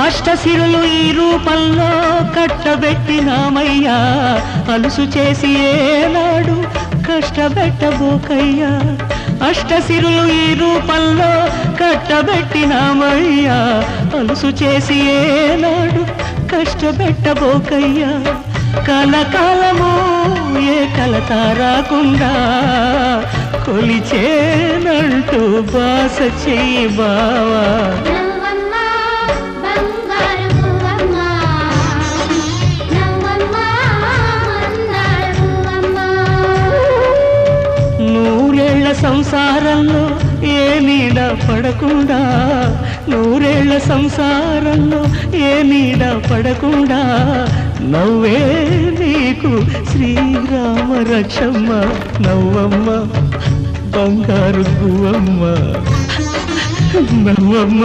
అష్టసిరులు ఈ రూపంలో కట్టబెట్టినామయ్యా, అలుసు చేసి ఏనాడు కష్టపెట్టబోకయ్యా. అష్టసిరులు ఈ రూపంలో కట్టబెట్టినామయ్యా, అలుసు చేసి ఏనాడు కష్టపెట్టబోకయ్యా. కలకాలము ఏ కలత రాకుండా కొలిచేనంటూ బాస చెయ్యి బావా. నూరేళ్ల సంసారంలో ఏ నీడ పడకుండా, నూరేళ్ల సంసారంలో ఏ నీడ పడకుండా నవ్వే నీకు శ్రీరామ రక్షమ్మ. నవ్వమ్మ బంగారు గువ్వమ్మ, నవ్వమ్మ.